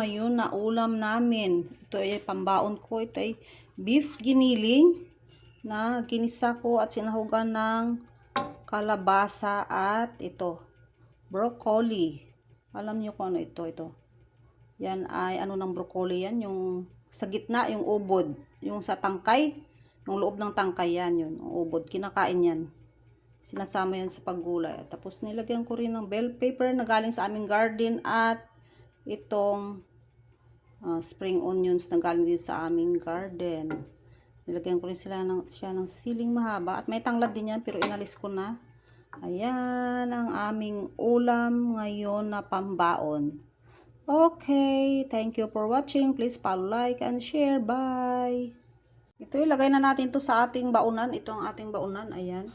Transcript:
ngayon na ulam namin. Ito ay pambaon ko. Ito ay beef giniling na ginisa ko at sinahugan ng kalabasa at ito, broccoli. Alam niyo kung ano ito, Yan ay ano ng broccoli yan, yung sa gitna, yung ubod, yung sa tangkay, yung loob ng tangkay yan, yun, yung ubod, kinakain yan. Sinasama yan sa paggulay. At tapos nilagyan ko rin ng bell pepper na galing sa aming garden at itong spring onions na galing din sa aming garden. Nilagyan ko rin siya ng siling mahaba at may tanglad din yan pero inalis ko na. Ayan ang aming ulam ngayon na pambaon. Okay, thank you for watching. Please follow, like, and share. Bye! Ito, ilagay na natin to sa ating baunan. Ito ang ating baunan. Ayan.